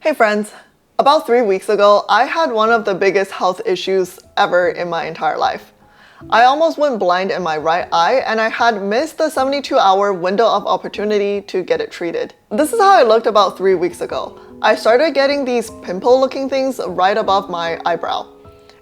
Hey friends, about 3 weeks ago, I had one of the biggest health issues ever in my entire life. I almost went blind in my right eye and I had missed the 72-hour window of opportunity to get it treated. This is how I looked about 3 weeks ago. I started getting these pimple-looking things right above my eyebrow.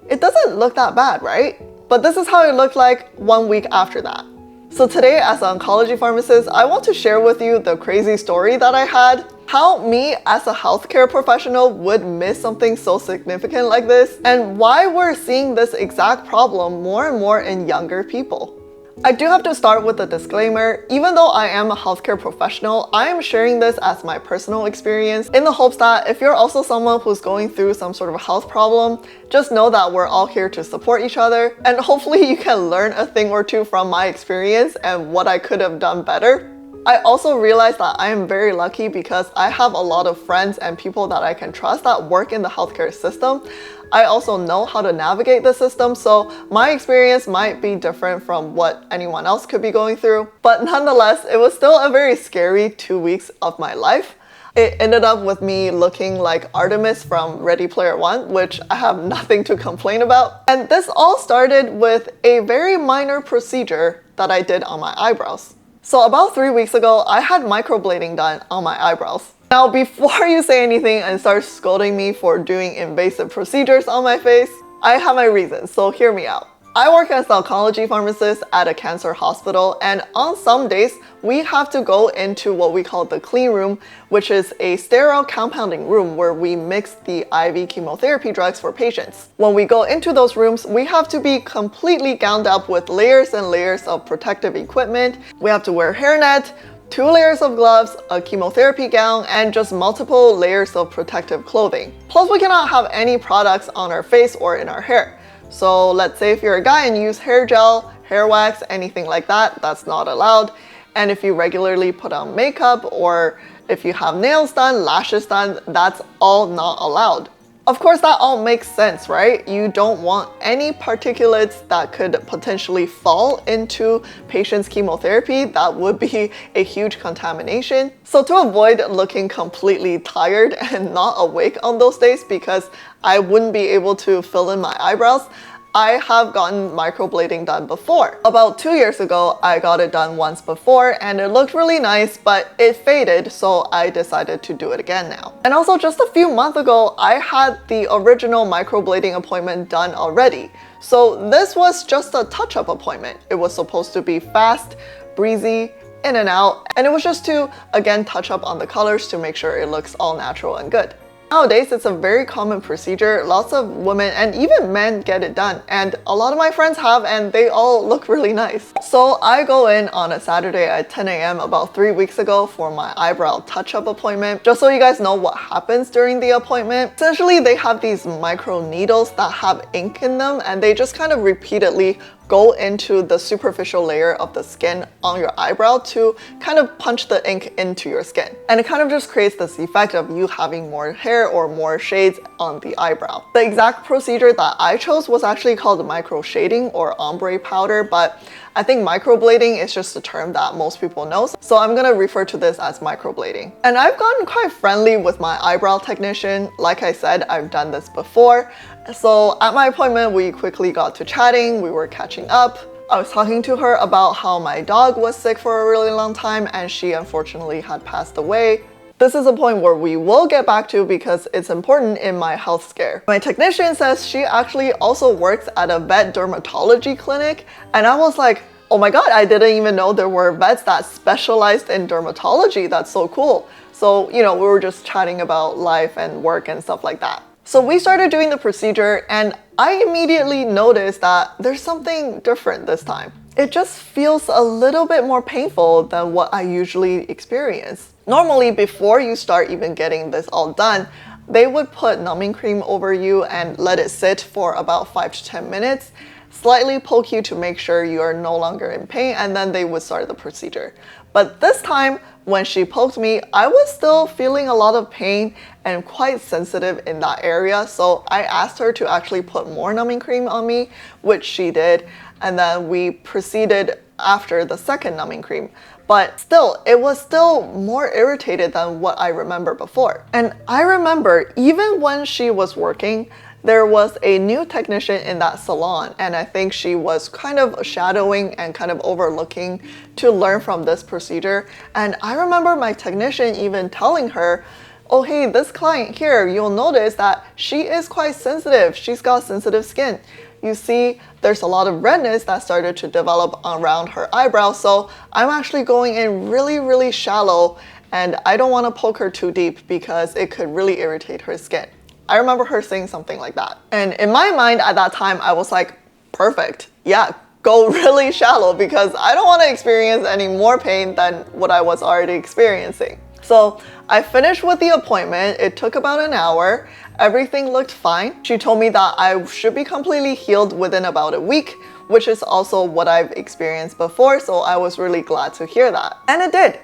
It doesn't look that bad, right? But this is how it looked like 1 week after that. So today, as an oncology pharmacist, I want to share with you the crazy story that I had, how me as a healthcare professional would miss something so significant like this, and why we're seeing this exact problem more and more in younger people. I do have to start with a disclaimer. Even though I am a healthcare professional, I am sharing this as my personal experience in the hopes that if you're also someone who's going through some sort of health problem, just know that we're all here to support each other, and hopefully you can learn a thing or two from my experience and what I could have done better. I also realized that I am very lucky because I have a lot of friends and people that I can trust that work in the healthcare system. I also know how to navigate the system, so my experience might be different from what anyone else could be going through. But nonetheless, it was still a very scary 2 weeks of my life. It ended up with me looking like Artemis from Ready Player One, which I have nothing to complain about. And this all started with a very minor procedure that I did on my eyebrows. So about 3 weeks ago, I had microblading done on my eyebrows. Now, before you say anything and start scolding me for doing invasive procedures on my face, I have my reasons, so hear me out. I work as an oncology pharmacist at a cancer hospital, and on some days, we have to go into what we call the clean room, which is a sterile compounding room where we mix the IV chemotherapy drugs for patients. When we go into those rooms, we have to be completely gowned up with layers and layers of protective equipment. We have to wear hairnet, 2 layers of gloves, a chemotherapy gown, and just multiple layers of protective clothing. Plus, we cannot have any products on our face or in our hair. So let's say if you're a guy and you use hair gel, hair wax, anything like that, that's not allowed. And if you regularly put on makeup or if you have nails done, lashes done, that's all not allowed. Of course, that all makes sense, right? You don't want any particulates that could potentially fall into patients' chemotherapy. That would be a huge contamination. So to avoid looking completely tired and not awake on those days because I wouldn't be able to fill in my eyebrows, I have gotten microblading done before. About 2 years ago, I got it done once before and it looked really nice, but it faded, so I decided to do it again now. And also just a few months ago, I had the original microblading appointment done already. So this was just a touch-up appointment. It was supposed to be fast, breezy, in and out, and it was just to, again, touch up on the colors to make sure it looks all natural and good. Nowadays, it's a very common procedure. Lots of women and even men get it done. And a lot of my friends have, and they all look really nice. So I go in on a Saturday at 10 a.m. about 3 weeks ago for my eyebrow touch-up appointment. Just so you guys know what happens during the appointment. Essentially, they have these micro needles that have ink in them, and they just kind of repeatedly go into the superficial layer of the skin on your eyebrow to kind of punch the ink into your skin. And it kind of just creates this effect of you having more hair or more shades on the eyebrow. The exact procedure that I chose was actually called micro shading or ombre powder, but I think microblading is just a term that most people know, so I'm gonna refer to this as microblading. And I've gotten quite friendly with my eyebrow technician. Like I said, I've done this before. So at my appointment, we quickly got to chatting, we were catching up. I was talking to her about how my dog was sick for a really long time and she unfortunately had passed away. This is a point where we will get back to because it's important in my health scare. My technician says she actually also works at a vet dermatology clinic, and I was like, oh my god, I didn't even know there were vets that specialized in dermatology. That's so cool. So, we were just chatting about life and work and stuff like that. So we started doing the procedure and I immediately noticed that there's something different this time. It just feels a little bit more painful than what I usually experience. Normally, before you start even getting this all done, they would put numbing cream over you and let it sit for about 5 to 10 minutes, slightly poke you to make sure you are no longer in pain, and then they would start the procedure. But this time, when she poked me, I was still feeling a lot of pain and quite sensitive in that area, so I asked her to actually put more numbing cream on me, which she did, and then we proceeded after the second numbing cream. but still, it was still more irritated than what I remember before. And I remember even when she was working, there was a new technician in that salon, and I think she was kind of shadowing and kind of overlooking to learn from this procedure. And I remember my technician even telling her, oh hey, this client here, you'll notice that she is quite sensitive. She's got sensitive skin. You see, there's a lot of redness that started to develop around her eyebrows, so I'm actually going in really, really shallow, and I don't want to poke her too deep because it could really irritate her skin. I remember her saying something like that. And in my mind at that time, I was like, perfect. Yeah, go really shallow because I don't want to experience any more pain than what I was already experiencing. So I finished with the appointment. It took about an hour. Everything looked fine. She told me that I should be completely healed within about a week, which is also what I've experienced before. So I was really glad to hear that. And it did.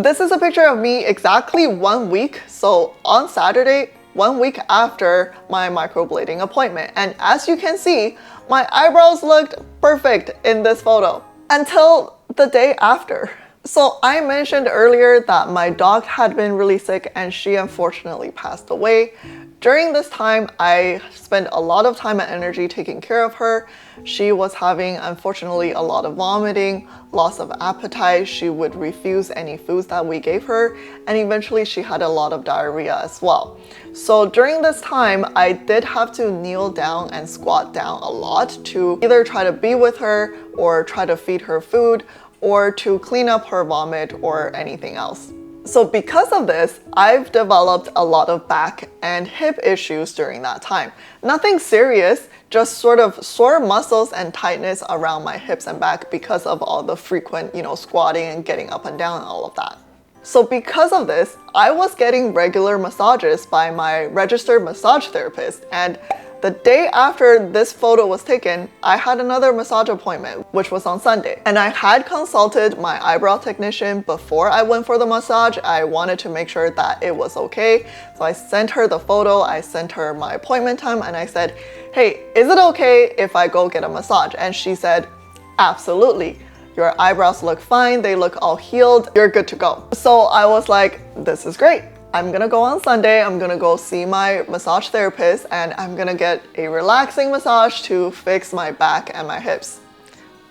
This is a picture of me exactly 1 week. So on Saturday, 1 week after my microblading appointment. And as you can see, my eyebrows looked perfect in this photo until the day after. So I mentioned earlier that my dog had been really sick and she unfortunately passed away. During this time, I spent a lot of time and energy taking care of her. She was having, unfortunately, a lot of vomiting, loss of appetite. She would refuse any foods that we gave her, and eventually she had a lot of diarrhea as well. So during this time, I did have to kneel down and squat down a lot to either try to be with her or try to feed her food or to clean up her vomit or anything else. So because of this, I've developed a lot of back and hip issues during that time. Nothing serious, just sort of sore muscles and tightness around my hips and back because of all the frequent, squatting and getting up and down and all of that. So because of this, I was getting regular massages by my registered massage therapist, and the day after this photo was taken, I had another massage appointment, which was on Sunday. And I had consulted my eyebrow technician before I went for the massage. I wanted to make sure that it was okay. So I sent her the photo, I sent her my appointment time, and I said, hey, is it okay if I go get a massage? And she said, absolutely. Your eyebrows look fine, they look all healed, you're good to go. So I was like, this is great. I'm gonna go on Sunday, I'm gonna go see my massage therapist, and I'm gonna get a relaxing massage to fix my back and my hips.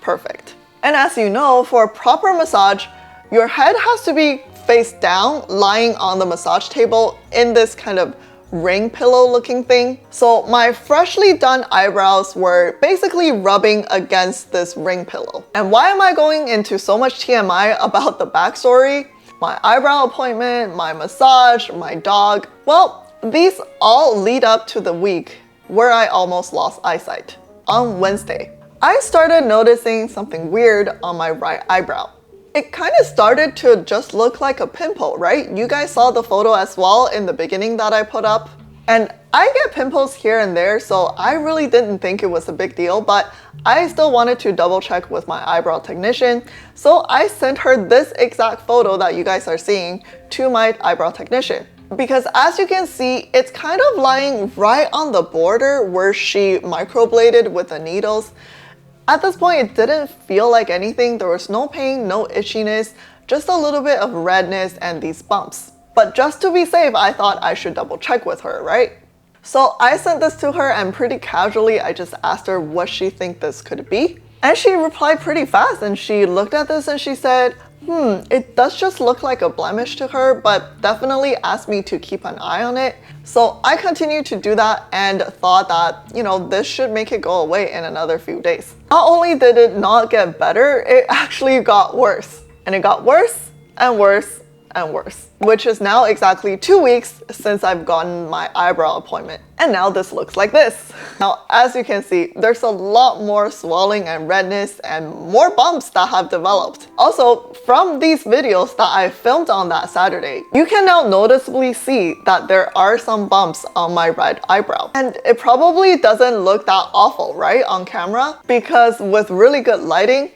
Perfect. And as you know, for a proper massage, your head has to be face down, lying on the massage table in this kind of ring pillow looking thing. So my freshly done eyebrows were basically rubbing against this ring pillow. And why am I going into so much TMI about the backstory? My eyebrow appointment, my massage, my dog. Well, these all lead up to the week where I almost lost eyesight. On Wednesday, I started noticing something weird on my right eyebrow. It kind of started to just look like a pimple, right? You guys saw the photo as well in the beginning that I put up. And I get pimples here and there, so I really didn't think it was a big deal, but I still wanted to double check with my eyebrow technician. So I sent her this exact photo that you guys are seeing to my eyebrow technician. Because as you can see, it's kind of lying right on the border where she microbladed with the needles. At this point, it didn't feel like anything. There was no pain, no itchiness, just a little bit of redness and these bumps. But just to be safe, I thought I should double check with her, right? So I sent this to her, and pretty casually, I just asked her what she think this could be. And she replied pretty fast, and she looked at this and she said, it does just look like a blemish to her, but definitely asked me to keep an eye on it. So I continued to do that and thought that, this should make it go away in another few days. Not only did it not get better, it actually got worse. And it got worse and worse and worse, which is now exactly 2 weeks since I've gotten my eyebrow appointment. And now this looks like this. Now, as you can see, there's a lot more swelling and redness and more bumps that have developed. Also, from these videos that I filmed on that Saturday, you can now noticeably see that there are some bumps on my right eyebrow. And it probably doesn't look that awful, right, on camera? Because with really good lighting,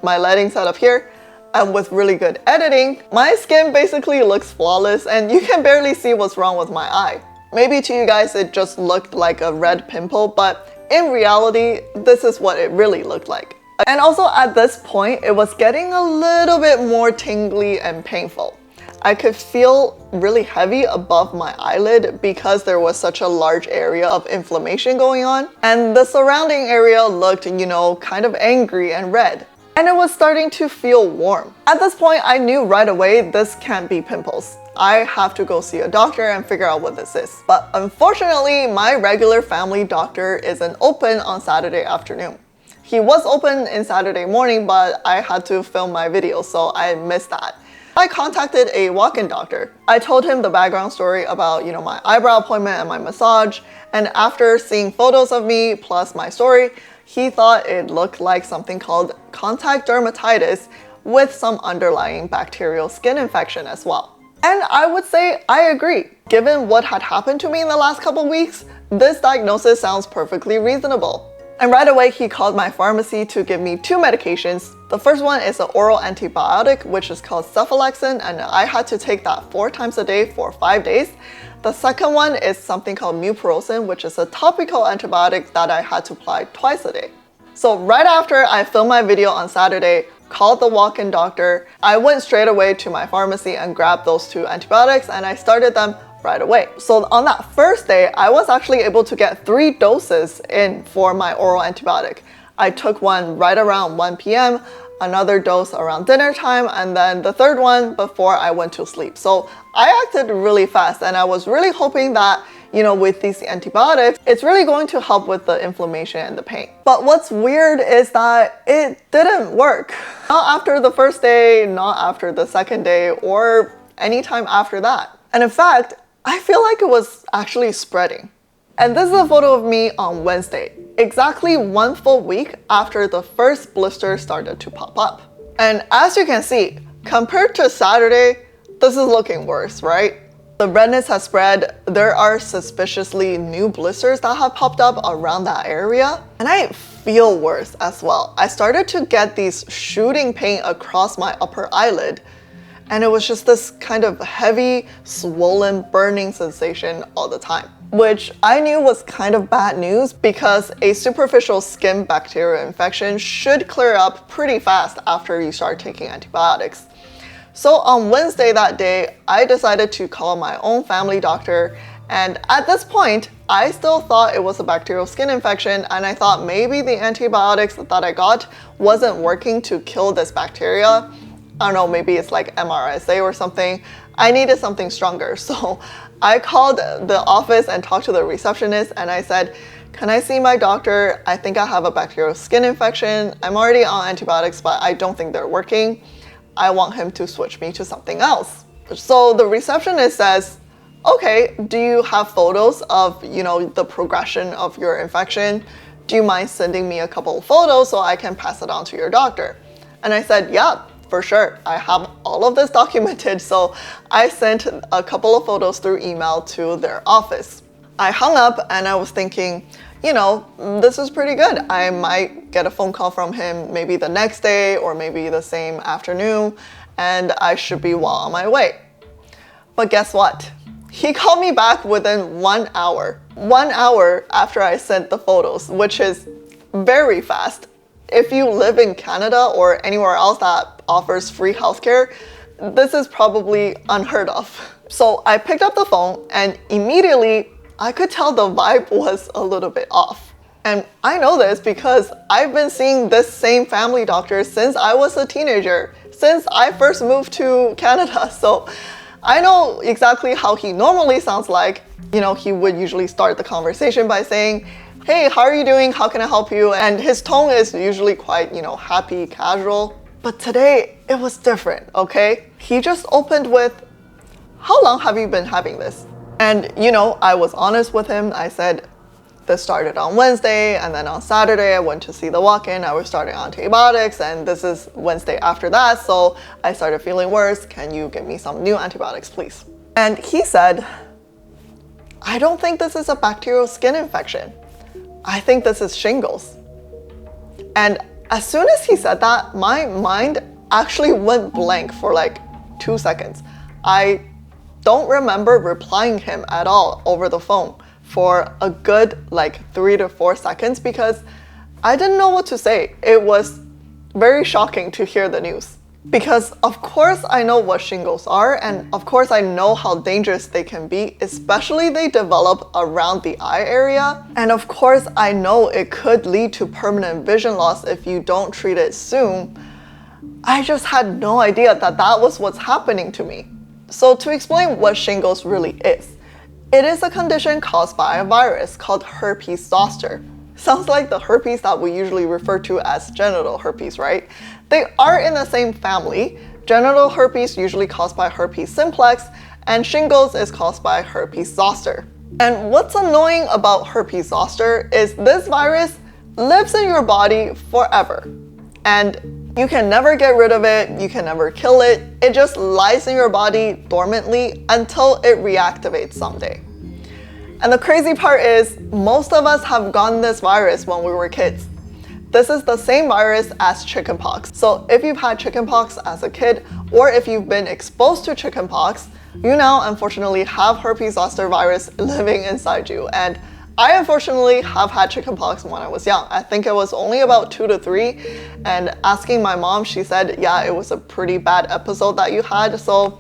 my lighting setup here, and with really good editing, my skin basically looks flawless and you can barely see what's wrong with my eye. Maybe to you guys it just looked like a red pimple, but in reality, this is what it really looked like. And also at this point, it was getting a little bit more tingly and painful. I could feel really heavy above my eyelid because there was such a large area of inflammation going on. And the surrounding area looked, kind of angry and red. And it was starting to feel warm. At this point, I knew right away this can't be pimples. I have to go see a doctor and figure out what this is. But unfortunately, my regular family doctor isn't open on Saturday afternoon. He was open in Saturday morning, but I had to film my video, so I missed that. I contacted a walk-in doctor. I told him the background story about, my eyebrow appointment and my massage. And after seeing photos of me plus my story, he thought it looked like something called contact dermatitis with some underlying bacterial skin infection as well. And I would say I agree. Given what had happened to me in the last couple weeks, this diagnosis sounds perfectly reasonable. And right away, he called my pharmacy to give me 2 medications. The first one is an oral antibiotic, which is called cephalexin, and I had to take that 4 times a day for 5 days. The second one is something called mupirocin, which is a topical antibiotic that I had to apply twice a day. So right after I filmed my video on Saturday, called the walk-in doctor, I went straight away to my pharmacy and grabbed those 2 antibiotics, and I started them right away. So on that first day, I was actually able to get 3 doses in for my oral antibiotic. I took one right around 1 p.m., another dose around dinner time, and then the third one before I went to sleep. So I acted really fast, and I was really hoping that, with these antibiotics, it's really going to help with the inflammation and the pain. But what's weird is that it didn't work. Not after the first day, not after the second day, or any time after that. And in fact, I feel like it was actually spreading. And this is a photo of me on Wednesday, exactly 1 full week after the first blister started to pop up. And as you can see, compared to Saturday, this is looking worse, right? The redness has spread. There are suspiciously new blisters that have popped up around that area. And I feel worse as well. I started to get these shooting pain across my upper eyelid. And it was just this kind of heavy, swollen, burning sensation all the time, which I knew was kind of bad news because a superficial skin bacterial infection should clear up pretty fast after you start taking antibiotics. So on Wednesday that day, I decided to call my own family doctor, and at this point, I still thought it was a bacterial skin infection, and I thought maybe the antibiotics that I got wasn't working to kill this bacteria. I don't know, maybe it's like MRSA or something. I needed something stronger. So I called the office and talked to the receptionist, and I said, can I see my doctor? I think I have a bacterial skin infection. I'm already on antibiotics, but I don't think they're working. I want him to switch me to something else. So the receptionist says, okay, do you have photos of, the progression of your infection? Do you mind sending me a couple of photos so I can pass it on to your doctor? And I said, yeah, for sure. I have all of this documented. So I sent a couple of photos through email to their office. I hung up and I was thinking, this is pretty good. I might get a phone call from him maybe the next day or maybe the same afternoon, and I should be well on my way. But guess what? He called me back within 1 hour. 1 hour after I sent the photos, which is very fast. If you live in Canada or anywhere else that offers free healthcare, this is probably unheard of. So I picked up the phone and immediately I could tell the vibe was a little bit off. And I know this because I've been seeing this same family doctor since I was a teenager, since I first moved to Canada. So I know exactly how he normally sounds like. He would usually start the conversation by saying, hey, how are you doing? How can I help you? And his tone is usually quite, happy, casual. But today it was different, okay? He just opened with, how long have you been having this? And, I was honest with him. I said, this started on Wednesday, and then on Saturday, I went to see the walk-in. I was starting antibiotics, and this is Wednesday after that, so I started feeling worse. Can you give me some new antibiotics, please? And he said, I don't think this is a bacterial skin infection. I think this is shingles. And as soon as he said that, my mind actually went blank for like 2 seconds. I don't remember replying him at all over the phone for a good 3 to 4 seconds because I didn't know what to say. It was very shocking to hear the news. Because of course I know what shingles are, and of course I know how dangerous they can be, especially they develop around the eye area. And of course I know it could lead to permanent vision loss if you don't treat it soon. I just had no idea that that was what's happening to me. So to explain what shingles really is, it is a condition caused by a virus called herpes zoster. Sounds like the herpes that we usually refer to as genital herpes, right? They are in the same family. Genital herpes usually caused by herpes simplex, and shingles is caused by herpes zoster. And what's annoying about herpes zoster is this virus lives in your body forever. And you can never get rid of it, you can never kill it. It just lies in your body dormantly until it reactivates someday. And the crazy part is, most of us have gotten this virus when we were kids. This is the same virus as chickenpox. So if you've had chickenpox as a kid, or if you've been exposed to chickenpox, you now unfortunately have herpes zoster virus living inside you. And I unfortunately have had chickenpox when I was young. I think it was only about 2 to 3. And asking my mom, she said, yeah, it was a pretty bad episode that you had. So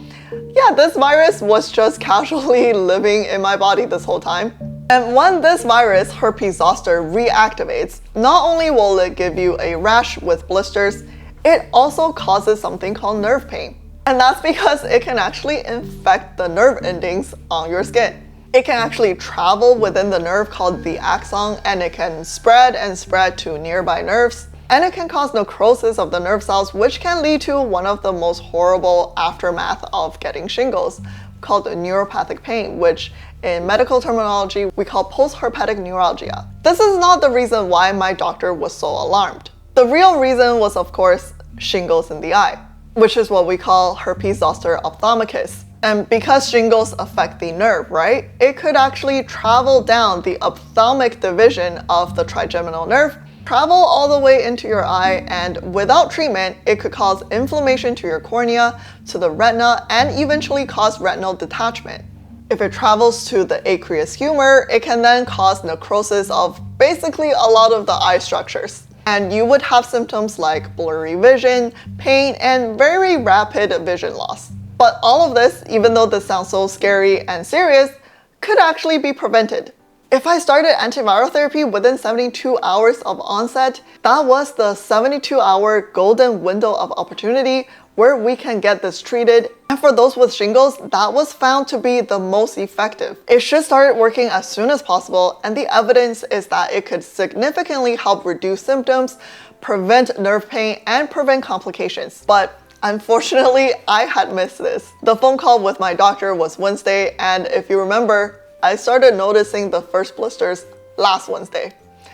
yeah, this virus was just casually living in my body this whole time. And when this virus, herpes zoster, reactivates, not only will it give you a rash with blisters, it also causes something called nerve pain. And that's because it can actually infect the nerve endings on your skin. It can actually travel within the nerve called the axon, and it can spread and spread to nearby nerves. And it can cause necrosis of the nerve cells, which can lead to one of the most horrible aftermath of getting shingles, called neuropathic pain, which in medical terminology we call post-herpetic neuralgia. This is not the reason why my doctor was so alarmed. The real reason was, of course, shingles in the eye, which is what we call herpes zoster ophthalmicus. And because shingles affect the nerve, right, it could actually travel down the ophthalmic division of the trigeminal nerve, travel all the way into your eye, and without treatment, it could cause inflammation to your cornea, to the retina, and eventually cause retinal detachment. If it travels to the aqueous humor, it can then cause necrosis of basically a lot of the eye structures. And you would have symptoms like blurry vision, pain, and very rapid vision loss. But all of this, even though this sounds so scary and serious, could actually be prevented. If I started antiviral therapy within 72 hours of onset, that was the 72-hour golden window of opportunity where we can get this treated. And for those with shingles, that was found to be the most effective. It should start working as soon as possible, and the evidence is that it could significantly help reduce symptoms, prevent nerve pain, and prevent complications. But unfortunately, I had missed this. The phone call with my doctor was Wednesday, and if you remember, I started noticing the first blisters last Wednesday.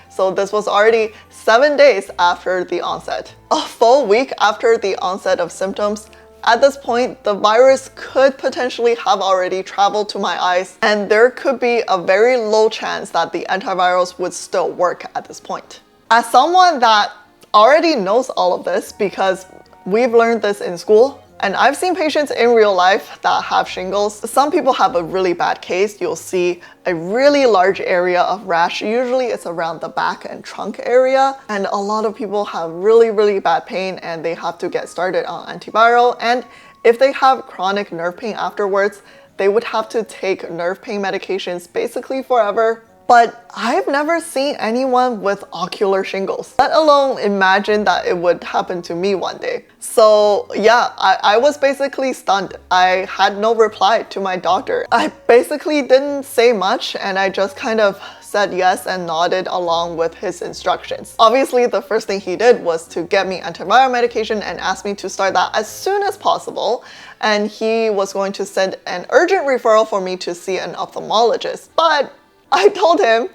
So this was already 7 days after the onset. A full week after the onset of symptoms, at this point, the virus could potentially have already traveled to my eyes, and there could be a very low chance that the antivirals would still work at this point. As someone that already knows all of this because we've learned this in school, and I've seen patients in real life that have shingles. Some people have a really bad case. You'll see a really large area of rash. Usually it's around the back and trunk area. And a lot of people have really, really bad pain and they have to get started on antiviral. And if they have chronic nerve pain afterwards, they would have to take nerve pain medications basically forever. But I've never seen anyone with ocular shingles, let alone imagine that it would happen to me one day. So yeah, I was basically stunned. I had no reply to my doctor. I basically didn't say much, and I just kind of said yes and nodded along with his instructions. Obviously, the first thing he did was to get me antiviral medication and ask me to start that as soon as possible. And he was going to send an urgent referral for me to see an ophthalmologist. But I told him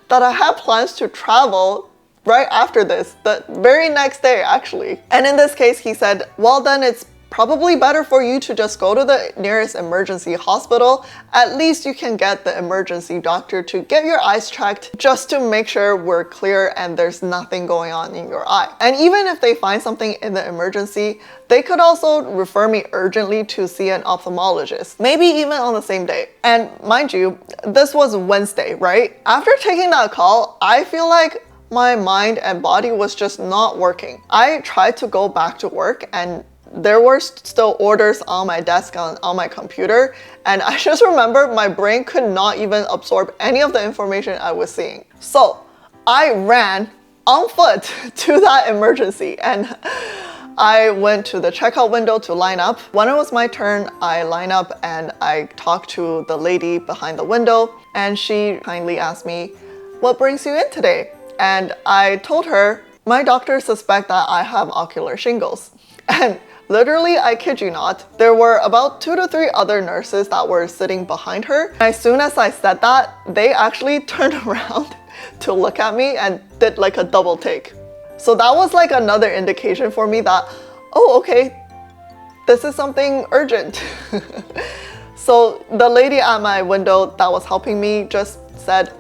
that I had plans to travel right after this, the very next day actually. And in this case, he said, well, then it's probably better for you to just go to the nearest emergency hospital. At least you can get the emergency doctor to get your eyes checked just to make sure we're clear and there's nothing going on in your eye. And even if they find something in the emergency, they could also refer me urgently to see an ophthalmologist, maybe even on the same day. And mind you, this was Wednesday, right? After taking that call, I feel like my mind and body was just not working. I tried to go back to work and there were still orders on my desk on my computer, and I just remember my brain could not even absorb any of the information I was seeing. So I ran on foot to that emergency and I went to the checkout window to line up. When it was my turn, I line up and I talked to the lady behind the window, and she kindly asked me, "What brings you in today?" And I told her, "My doctors suspect that I have ocular shingles." And literally, I kid you not, there were about 2 to 3 other nurses that were sitting behind her. As soon as I said that, they actually turned around to look at me and did like a double take. So that was like another indication for me that, oh, okay, this is something urgent. So the lady at my window that was helping me just said,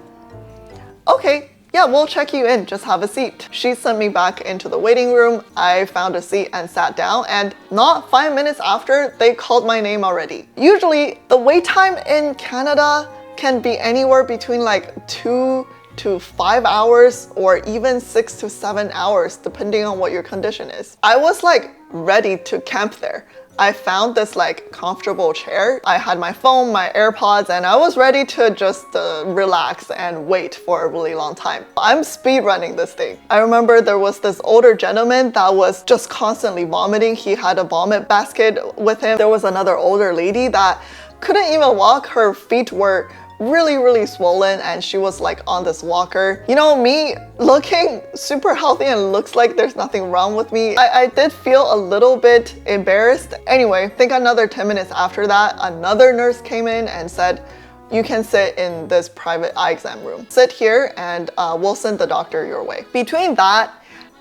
"Okay, yeah, we'll check you in, just have a seat." She sent me back into the waiting room. I found a seat and sat down, and not 5 minutes after, they called my name already. Usually, the wait time in Canada can be anywhere between like 2 to 5 hours or even 6 to 7 hours, depending on what your condition is. I was like ready to camp there. I found this like comfortable chair. I had my phone, my AirPods, and I was ready to just relax and wait for a really long time. I'm speed running this thing. I remember there was this older gentleman that was just constantly vomiting. He had a vomit basket with him. There was another older lady that couldn't even walk. Her feet were really swollen and she was like on this walker. You know, me looking super healthy and looks like there's nothing wrong with me. I did feel a little bit embarrassed. Anyway, I think another 10 minutes after that, another nurse came in and said, "You can sit in this private eye exam room. Sit here and we'll send the doctor your way." Between that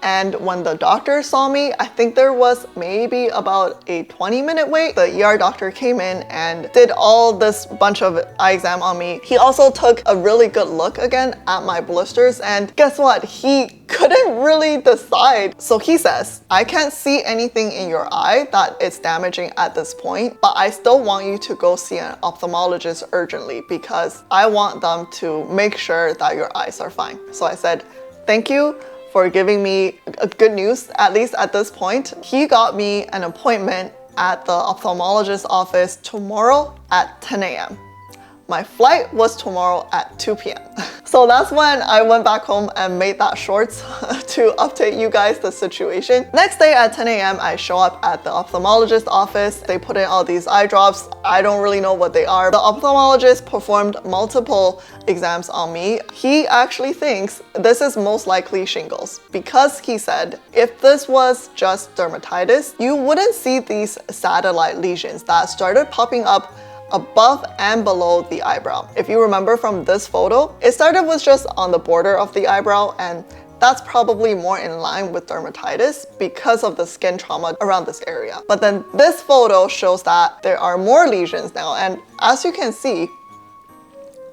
and when the doctor saw me, I think there was maybe about a 20-minute wait. The ER doctor came in and did all this bunch of eye exam on me. He also took a really good look again at my blisters, and guess what? He couldn't really decide. So he says, "I can't see anything in your eye that is damaging at this point, but I still want you to go see an ophthalmologist urgently because I want them to make sure that your eyes are fine." So I said, "Thank you for giving me good news, at least at this point." He got me an appointment at the ophthalmologist's office tomorrow at 10 a.m. My flight was tomorrow at 2 p.m. So that's when I went back home and made that shorts to update you guys the situation. Next day at 10 a.m. I show up at the ophthalmologist's office. They put in all these eye drops. I don't really know what they are. The ophthalmologist performed multiple exams on me. He actually thinks this is most likely shingles because he said if this was just dermatitis, you wouldn't see these satellite lesions that started popping up above and below the eyebrow. If you remember from this photo, it started with just on the border of the eyebrow, and that's probably more in line with dermatitis because of the skin trauma around this area. But then this photo shows that there are more lesions now, and as you can see,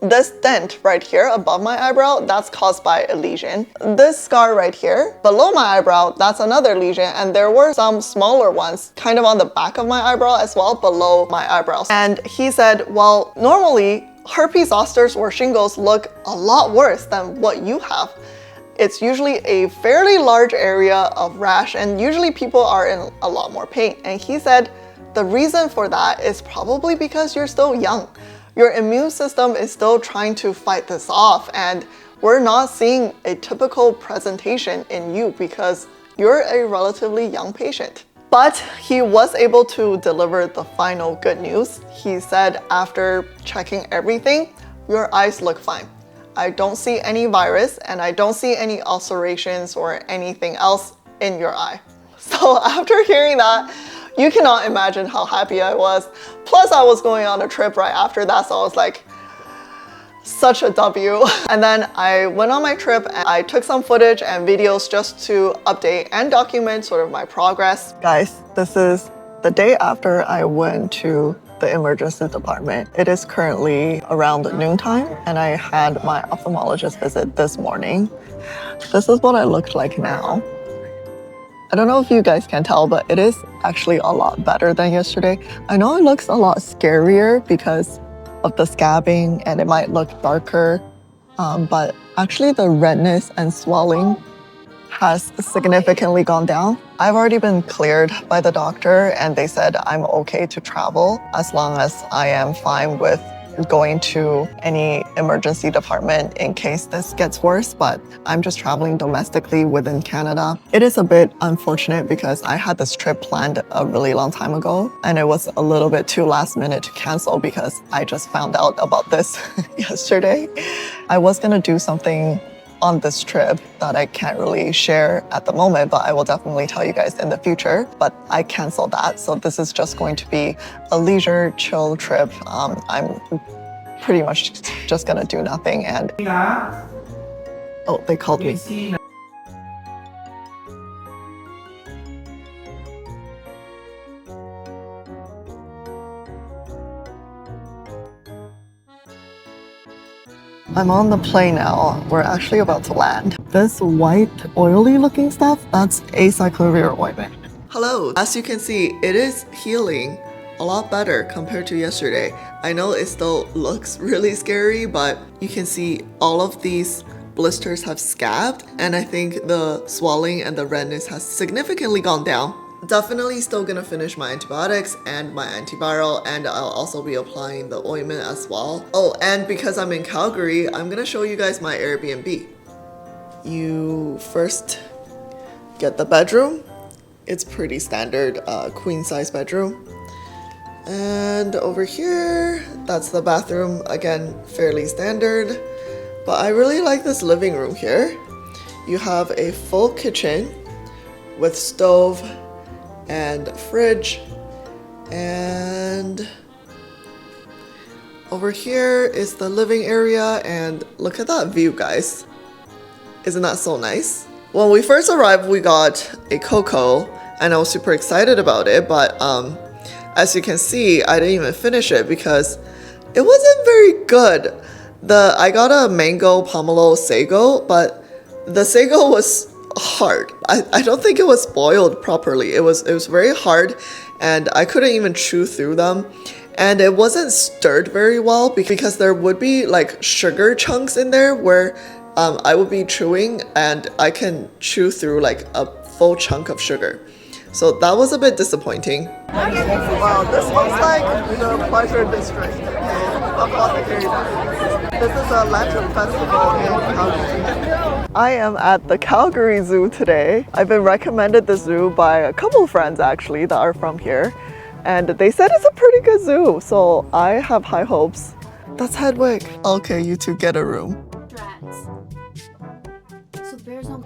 this dent right here above my eyebrow, that's caused by a lesion. This scar right here below my eyebrow, that's another lesion, and there were some smaller ones kind of on the back of my eyebrow as well, below my eyebrows. And he said, well, normally herpes zosters or shingles look a lot worse than what you have. It's usually a fairly large area of rash, and usually people are in a lot more pain. And he said the reason for that is probably because you're still young. Your immune system is still trying to fight this off, and we're not seeing a typical presentation in you because you're a relatively young patient. But he was able to deliver the final good news. He said after checking everything, your eyes look fine. I don't see any virus and I don't see any ulcerations or anything else in your eye. So after hearing that, you cannot imagine how happy I was. Plus I was going on a trip right after that, so I was like, such a W. And then I went on my trip and I took some footage and videos just to update and document sort of my progress. Guys, this is the day after I went to the emergency department. It is currently around noontime and I had my ophthalmologist visit this morning. This is what I look like now. I don't know if you guys can tell, but it is actually a lot better than yesterday. I know it looks a lot scarier because of the scabbing and it might look darker, but actually the redness and swelling has significantly gone down. I've already been cleared by the doctor and they said I'm okay to travel as long as I am fine with going to any emergency department in case this gets worse, but I'm just traveling domestically within Canada. It is a bit unfortunate because I had this trip planned a really long time ago and it was a little bit too last minute to cancel because I just found out about this yesterday. I was gonna do something on this trip that I can't really share at the moment, but I will definitely tell you guys in the future. But I canceled that, so this is just going to be a leisure, chill trip. I'm pretty much just gonna do nothing and... Oh, they called me. I'm on the plane now. We're actually about to land. This white, oily looking stuff, that's acyclovir ointment. Hello. As you can see, it is healing a lot better compared to yesterday. I know it still looks really scary, but you can see all of these blisters have scabbed, and I think the swelling and the redness has significantly gone down. Definitely still gonna finish my antibiotics and my antiviral, and I'll also be applying the ointment as well. Oh, and because I'm in Calgary, I'm gonna show you guys my Airbnb. You first get the bedroom. It's pretty standard queen size bedroom. And over here, that's the bathroom. Again, fairly standard. But I really like this living room here. You have a full kitchen with stove and fridge, and over here is the living area, and look at that view, guys. Isn't that so nice? When we first arrived, we got a cocoa and I was super excited about it, but as you can see, I didn't even finish it because it wasn't very good. I got a mango pomelo sago, but the sago was hard. I don't think it was boiled properly. It was very hard and I couldn't even chew through them, and it wasn't stirred very well because there would be like sugar chunks in there where I would be chewing and I can chew through like a full chunk of sugar. So that was a bit disappointing. Wow, this looks like the pleasure district in Apothecary. This is a lantern festival in Calgary. I am at the Calgary Zoo today. I've been recommended the zoo by a couple of friends actually that are from here, and they said it's a pretty good zoo, so I have high hopes. That's Hedwig. Okay, you two get a room. Rats. So bears don't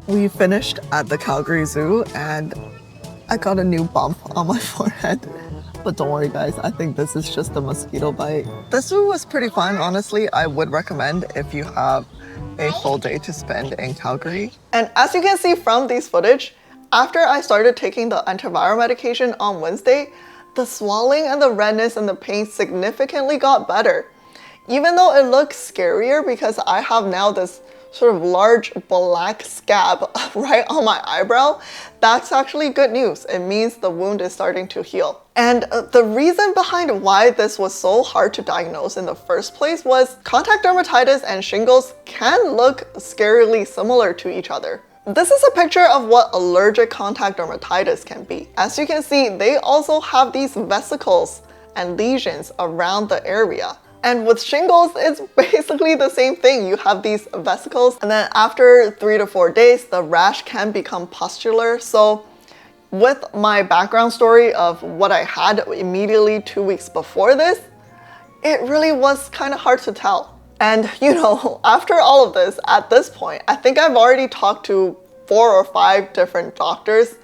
We finished at the Calgary Zoo and I got a new bump on my forehead. But don't worry guys, I think this is just a mosquito bite. The zoo was pretty fun, honestly. I would recommend if you have a full day to spend in Calgary. And as you can see from these footage, after I started taking the antiviral medication on Wednesday, the swelling and the redness and the pain significantly got better. Even though it looks scarier because I have now this sort of large black scab right on my eyebrow, that's actually good news. It means the wound is starting to heal. And the reason behind why this was so hard to diagnose in the first place was contact dermatitis and shingles can look scarily similar to each other. This is a picture of what allergic contact dermatitis can be. As you can see, they also have these vesicles and lesions around the area. And with shingles, it's basically the same thing. You have these vesicles, and then after 3 to 4 days, the rash can become pustular. So with my background story of what I had immediately 2 weeks before this, it really was kind of hard to tell. And you know, after all of this, at this point, I think I've already talked to 4 or 5 different doctors.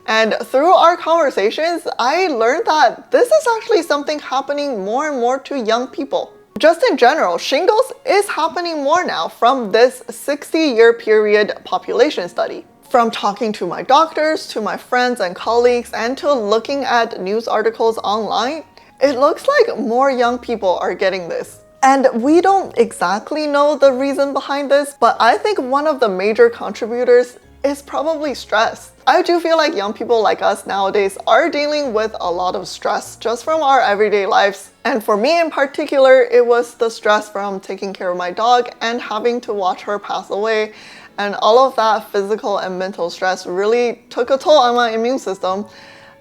And through our conversations, I learned that this is actually something happening more and more to young people. Just in general, shingles is happening more now from this 60-year period population study. From talking to my doctors, to my friends and colleagues, and to looking at news articles online, it looks like more young people are getting this. And we don't exactly know the reason behind this, but I think one of the major contributors is probably stress. I do feel like young people like us nowadays are dealing with a lot of stress just from our everyday lives. And for me in particular, it was the stress from taking care of my dog and having to watch her pass away. And all of that physical and mental stress really took a toll on my immune system.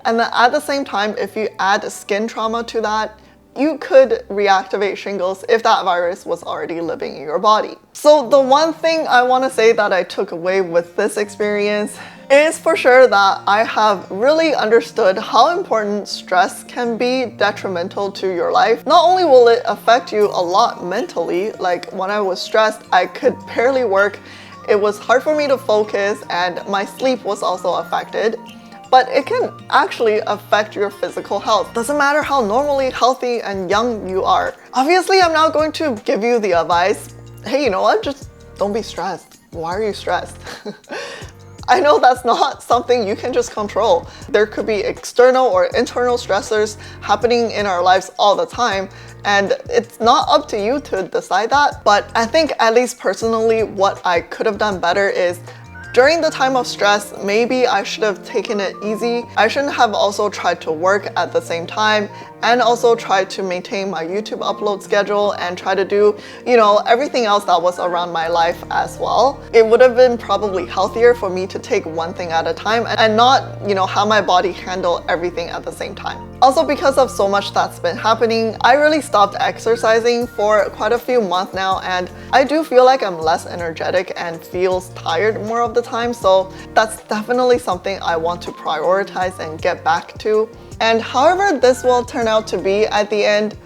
And then at the same time, if you add skin trauma to that, you could reactivate shingles if that virus was already living in your body. So the one thing I want to say that I took away with this experience is for sure that I have really understood how important stress can be detrimental to your life. Not only will it affect you a lot mentally, like when I was stressed, I could barely work. It was hard for me to focus and my sleep was also affected. But it can actually affect your physical health. Doesn't matter how normally healthy and young you are. Obviously, I'm not going to give you the advice, hey, you know what, just don't be stressed. Why are you stressed? I know that's not something you can just control. There could be external or internal stressors happening in our lives all the time, and it's not up to you to decide that. But I think at least personally, what I could have done better is during the time of stress, maybe I should have taken it easy. I shouldn't have also tried to work at the same time and also tried to maintain my YouTube upload schedule and try to do, everything else that was around my life as well. It would have been probably healthier for me to take one thing at a time and not, have my body handle everything at the same time. Also, because of so much that's been happening, I really stopped exercising for quite a few months now, and I do feel like I'm less energetic and feels tired more of the time. So that's definitely something I want to prioritize and get back to. And however this will turn out to be at the end,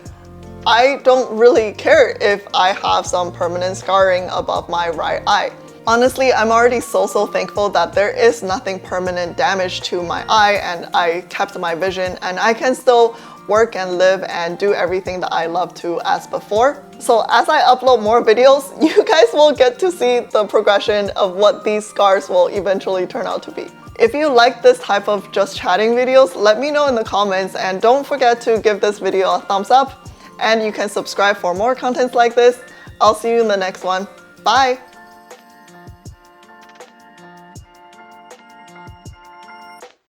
I don't really care if I have some permanent scarring above my right eye. Honestly, I'm already so thankful that there is nothing permanent damage to my eye and I kept my vision and I can still work and live and do everything that I love to as before. So as I upload more videos, you guys will get to see the progression of what these scars will eventually turn out to be. If you like this type of just chatting videos, let me know in the comments and don't forget to give this video a thumbs up and you can subscribe for more contents like this. I'll see you in the next one. Bye!